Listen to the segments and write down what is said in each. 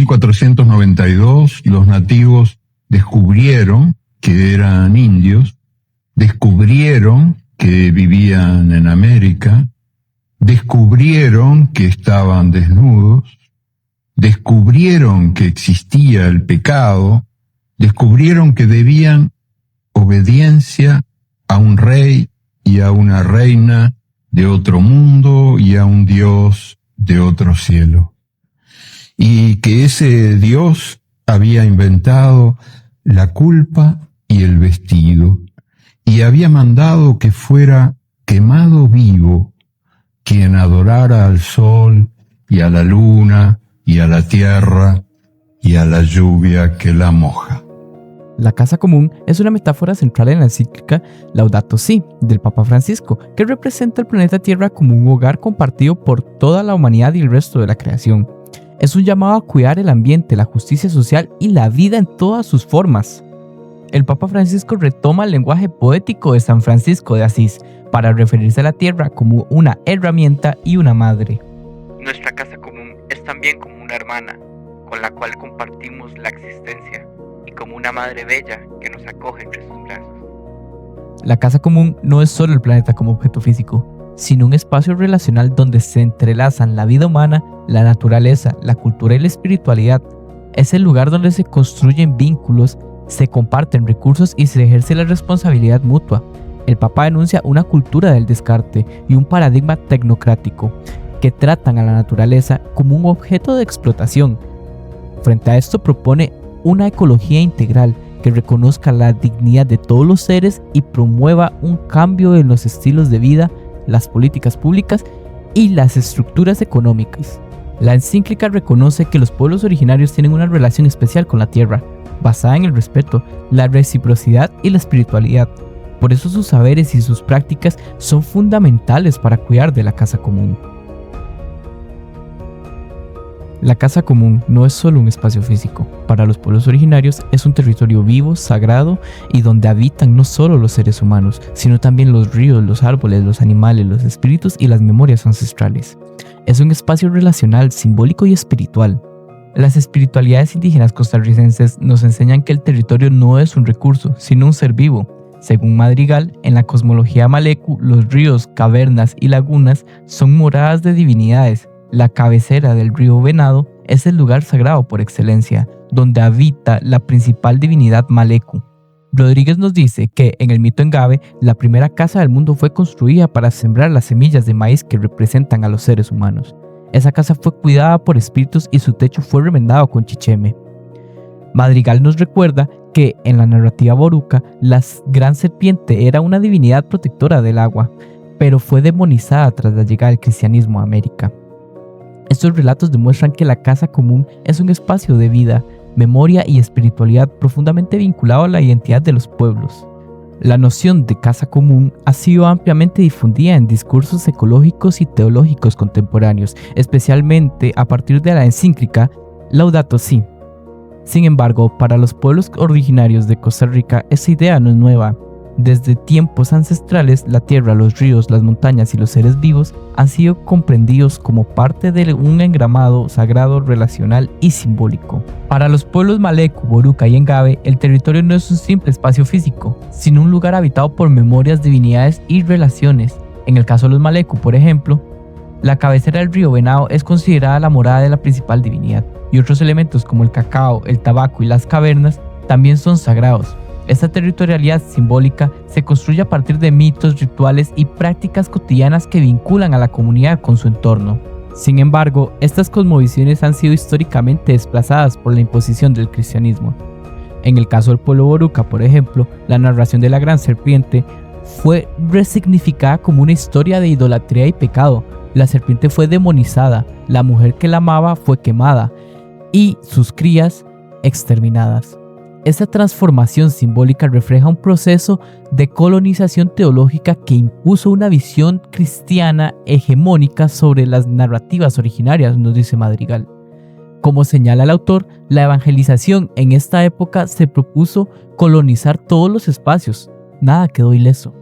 1492 los nativos descubrieron que eran indios, descubrieron que vivían en América, descubrieron que estaban desnudos, descubrieron que existía el pecado, descubrieron que debían obediencia a un rey y a una reina de otro mundo y a un Dios de otro cielo. Y que ese Dios había inventado la culpa y el vestido, y había mandado que fuera quemado vivo quien adorara al sol y a la luna y a la tierra y a la lluvia que la moja. La casa común es una metáfora central en la encíclica Laudato Si del Papa Francisco, que representa el planeta Tierra como un hogar compartido por toda la humanidad y el resto de la creación. Es un llamado a cuidar el ambiente, la justicia social y la vida en todas sus formas. El Papa Francisco retoma el lenguaje poético de San Francisco de Asís para referirse a la tierra como una herramienta y una madre. Nuestra casa común es también como una hermana, con la cual compartimos la existencia, y como una madre bella que nos acoge entre sus brazos. La casa común no es solo el planeta como objeto físico, sino un espacio relacional donde se entrelazan la vida humana, la naturaleza, la cultura y la espiritualidad. Es el lugar donde se construyen vínculos, se comparten recursos y se ejerce la responsabilidad mutua. El Papa denuncia una cultura del descarte y un paradigma tecnocrático que tratan a la naturaleza como un objeto de explotación. Frente a esto propone una ecología integral que reconozca la dignidad de todos los seres y promueva un cambio en los estilos de vida, las políticas públicas y las estructuras económicas. La encíclica reconoce que los pueblos originarios tienen una relación especial con la tierra, basada en el respeto, la reciprocidad y la espiritualidad. Por eso sus saberes y sus prácticas son fundamentales para cuidar de la casa común. La casa común no es solo un espacio físico. Para los pueblos originarios es un territorio vivo, sagrado y donde habitan no solo los seres humanos, sino también los ríos, los árboles, los animales, los espíritus y las memorias ancestrales. Es un espacio relacional, simbólico y espiritual. Las espiritualidades indígenas costarricenses nos enseñan que el territorio no es un recurso, sino un ser vivo. Según Madrigal, en la cosmología Maleku, los ríos, cavernas y lagunas son moradas de divinidades. La cabecera del río Venado es el lugar sagrado por excelencia, donde habita la principal divinidad Maleku. Rodríguez nos dice que en el mito Engave, la primera casa del mundo fue construida para sembrar las semillas de maíz que representan a los seres humanos. Esa casa fue cuidada por espíritus y su techo fue remendado con chicheme. Madrigal nos recuerda que en la narrativa boruca, la gran serpiente era una divinidad protectora del agua, pero fue demonizada tras la llegada del cristianismo a América. Estos relatos demuestran que la casa común es un espacio de vida, memoria y espiritualidad profundamente vinculado a la identidad de los pueblos. La noción de casa común ha sido ampliamente difundida en discursos ecológicos y teológicos contemporáneos, especialmente a partir de la encíclica Laudato Si. Sin embargo, para los pueblos originarios de Costa Rica, esa idea no es nueva. Desde tiempos ancestrales, la tierra, los ríos, las montañas y los seres vivos han sido comprendidos como parte de un engramado sagrado, relacional y simbólico. Para los pueblos Maleku, Boruca y Engave, el territorio no es un simple espacio físico, sino un lugar habitado por memorias, divinidades y relaciones. En el caso de los Maleku, por ejemplo, la cabecera del río Venado es considerada la morada de la principal divinidad, y otros elementos como el cacao, el tabaco y las cavernas también son sagrados. Esta territorialidad simbólica se construye a partir de mitos, rituales y prácticas cotidianas que vinculan a la comunidad con su entorno. Sin embargo, estas cosmovisiones han sido históricamente desplazadas por la imposición del cristianismo. En el caso del pueblo boruca, por ejemplo, la narración de la gran serpiente fue resignificada como una historia de idolatría y pecado. La serpiente fue demonizada, la mujer que la amaba fue quemada y sus crías exterminadas. Esta transformación simbólica refleja un proceso de colonización teológica que impuso una visión cristiana hegemónica sobre las narrativas originarias, nos dice Madrigal. Como señala el autor, la evangelización en esta época se propuso colonizar todos los espacios. Nada quedó ileso.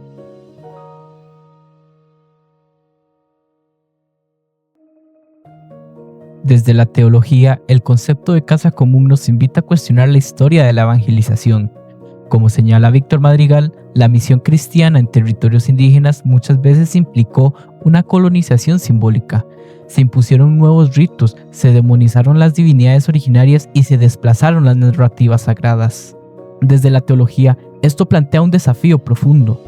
Desde la teología, el concepto de casa común nos invita a cuestionar la historia de la evangelización. Como señala Víctor Madrigal, la misión cristiana en territorios indígenas muchas veces implicó una colonización simbólica. Se impusieron nuevos ritos, se demonizaron las divinidades originarias y se desplazaron las narrativas sagradas. Desde la teología, esto plantea un desafío profundo.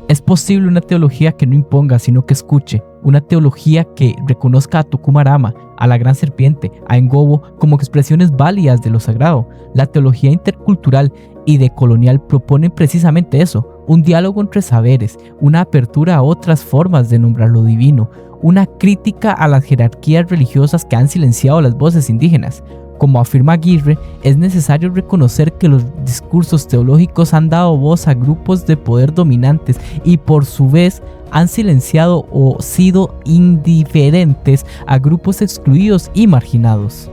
Es posible una teología que no imponga, sino que escuche, una teología que reconozca a Tokumarama, a la gran serpiente, a Engobo como expresiones válidas de lo sagrado. La teología intercultural y decolonial propone precisamente eso, un diálogo entre saberes, una apertura a otras formas de nombrar lo divino, una crítica a las jerarquías religiosas que han silenciado las voces indígenas. Como afirma Aguirre, es necesario reconocer que los discursos teológicos han dado voz a grupos de poder dominantes y por su vez han silenciado o sido indiferentes a grupos excluidos y marginados.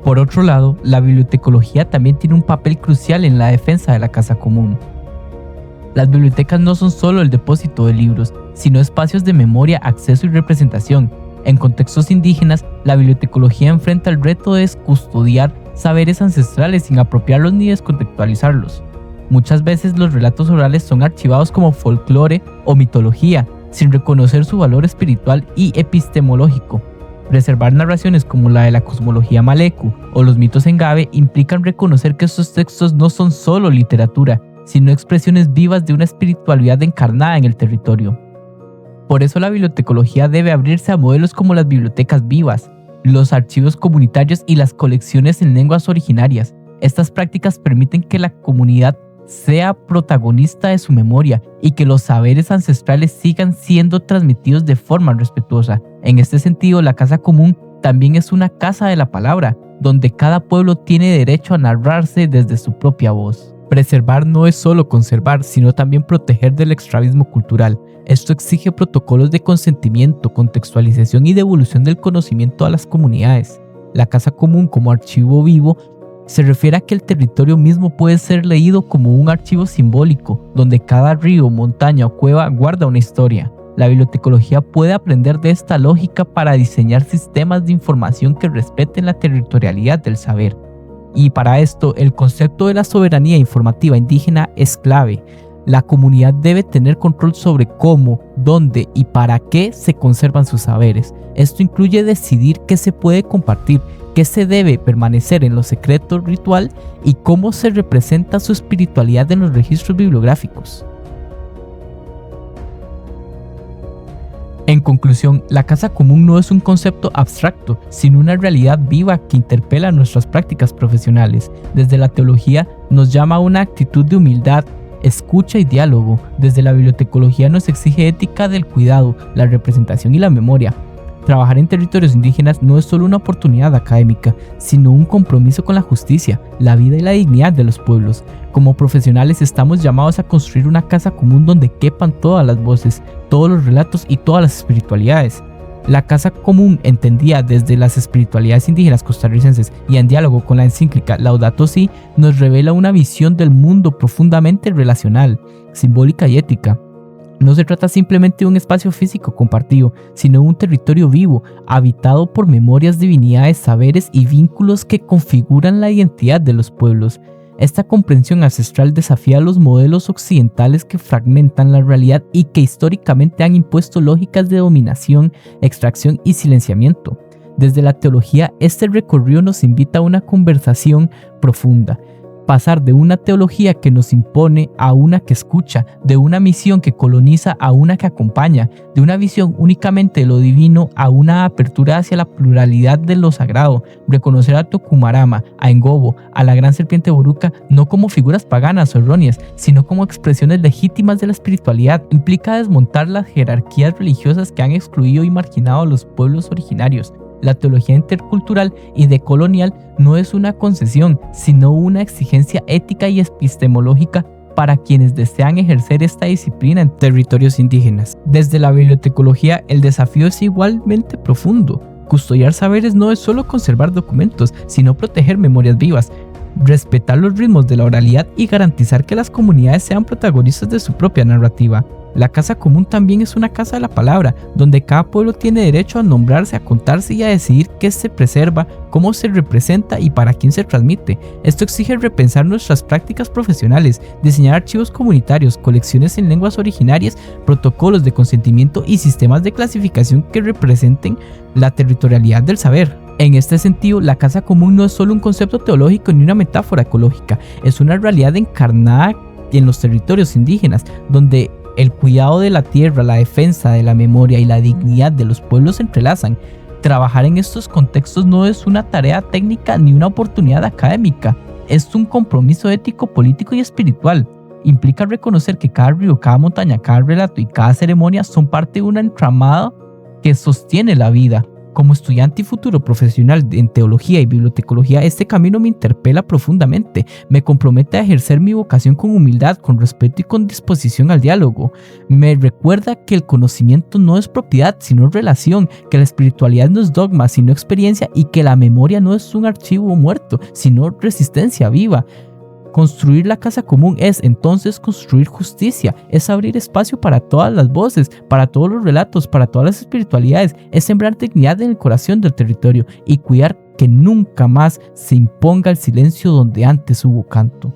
Por otro lado, la bibliotecología también tiene un papel crucial en la defensa de la casa común. Las bibliotecas no son solo el depósito de libros, sino espacios de memoria, acceso y representación. En contextos indígenas, la bibliotecología enfrenta el reto de custodiar saberes ancestrales sin apropiarlos ni descontextualizarlos. Muchas veces los relatos orales son archivados como folclore o mitología, sin reconocer su valor espiritual y epistemológico. Preservar narraciones como la de la cosmología Maleku o los mitos Engabe implican reconocer que estos textos no son solo literatura, sino expresiones vivas de una espiritualidad encarnada en el territorio. Por eso la bibliotecología debe abrirse a modelos como las bibliotecas vivas, los archivos comunitarios y las colecciones en lenguas originarias. Estas prácticas permiten que la comunidad sea protagonista de su memoria y que los saberes ancestrales sigan siendo transmitidos de forma respetuosa. En este sentido, la casa común también es una casa de la palabra, donde cada pueblo tiene derecho a narrarse desde su propia voz. Preservar no es solo conservar, sino también proteger del extravismo cultural. Esto exige protocolos de consentimiento, contextualización y devolución del conocimiento a las comunidades. La casa común como archivo vivo se refiere a que el territorio mismo puede ser leído como un archivo simbólico, donde cada río, montaña o cueva guarda una historia. La bibliotecología puede aprender de esta lógica para diseñar sistemas de información que respeten la territorialidad del saber. Y para esto, el concepto de la soberanía informativa indígena es clave. La comunidad debe tener control sobre cómo, dónde y para qué se conservan sus saberes. Esto incluye decidir qué se puede compartir, qué se debe permanecer en lo secreto ritual y cómo se representa su espiritualidad en los registros bibliográficos. En conclusión, la casa común no es un concepto abstracto, sino una realidad viva que interpela nuestras prácticas profesionales. Desde la teología nos llama a una actitud de humildad, escucha y diálogo. Desde la bibliotecología nos exige ética del cuidado, la representación y la memoria. Trabajar en territorios indígenas no es solo una oportunidad académica, sino un compromiso con la justicia, la vida y la dignidad de los pueblos. Como profesionales estamos llamados a construir una casa común donde quepan todas las voces, todos los relatos y todas las espiritualidades. La casa común, entendida desde las espiritualidades indígenas costarricenses y en diálogo con la encíclica Laudato Si, nos revela una visión del mundo profundamente relacional, simbólica y ética. No se trata simplemente de un espacio físico compartido, sino de un territorio vivo, habitado por memorias, divinidades, saberes y vínculos que configuran la identidad de los pueblos. Esta comprensión ancestral desafía los modelos occidentales que fragmentan la realidad y que históricamente han impuesto lógicas de dominación, extracción y silenciamiento. Desde la teología, este recorrido nos invita a una conversación profunda. Pasar de una teología que nos impone a una que escucha, de una misión que coloniza a una que acompaña, de una visión únicamente de lo divino a una apertura hacia la pluralidad de lo sagrado, reconocer a Tokumarama, a Engobo, a la gran serpiente Boruca no como figuras paganas o erróneas, sino como expresiones legítimas de la espiritualidad, implica desmontar las jerarquías religiosas que han excluido y marginado a los pueblos originarios. La teología intercultural y decolonial no es una concesión, sino una exigencia ética y epistemológica para quienes desean ejercer esta disciplina en territorios indígenas. Desde la bibliotecología, el desafío es igualmente profundo. Custodiar saberes no es solo conservar documentos, sino proteger memorias vivas. respetar los ritmos de la oralidad y garantizar que las comunidades sean protagonistas de su propia narrativa. La casa común también es una casa de la palabra, donde cada pueblo tiene derecho a nombrarse, a contarse y a decidir qué se preserva, cómo se representa y para quién se transmite. Esto exige repensar nuestras prácticas profesionales, diseñar archivos comunitarios, colecciones en lenguas originarias, protocolos de consentimiento y sistemas de clasificación que representen la territorialidad del saber. En este sentido, la casa común no es solo un concepto teológico ni una metáfora ecológica, es una realidad encarnada en los territorios indígenas, donde el cuidado de la tierra, la defensa de la memoria y la dignidad de los pueblos se entrelazan. Trabajar en estos contextos no es una tarea técnica ni una oportunidad académica, es un compromiso ético, político y espiritual. Implica reconocer que cada río, cada montaña, cada relato y cada ceremonia son parte de una entramada que sostiene la vida. Como estudiante y futuro profesional en teología y bibliotecología, este camino me interpela profundamente, me compromete a ejercer mi vocación con humildad, con respeto y con disposición al diálogo. Me recuerda que el conocimiento no es propiedad, sino relación, que la espiritualidad no es dogma, sino experiencia, y que la memoria no es un archivo muerto, sino resistencia viva. Construir la casa común es entonces construir justicia, es abrir espacio para todas las voces, para todos los relatos, para todas las espiritualidades, es sembrar dignidad en el corazón del territorio y cuidar que nunca más se imponga el silencio donde antes hubo canto.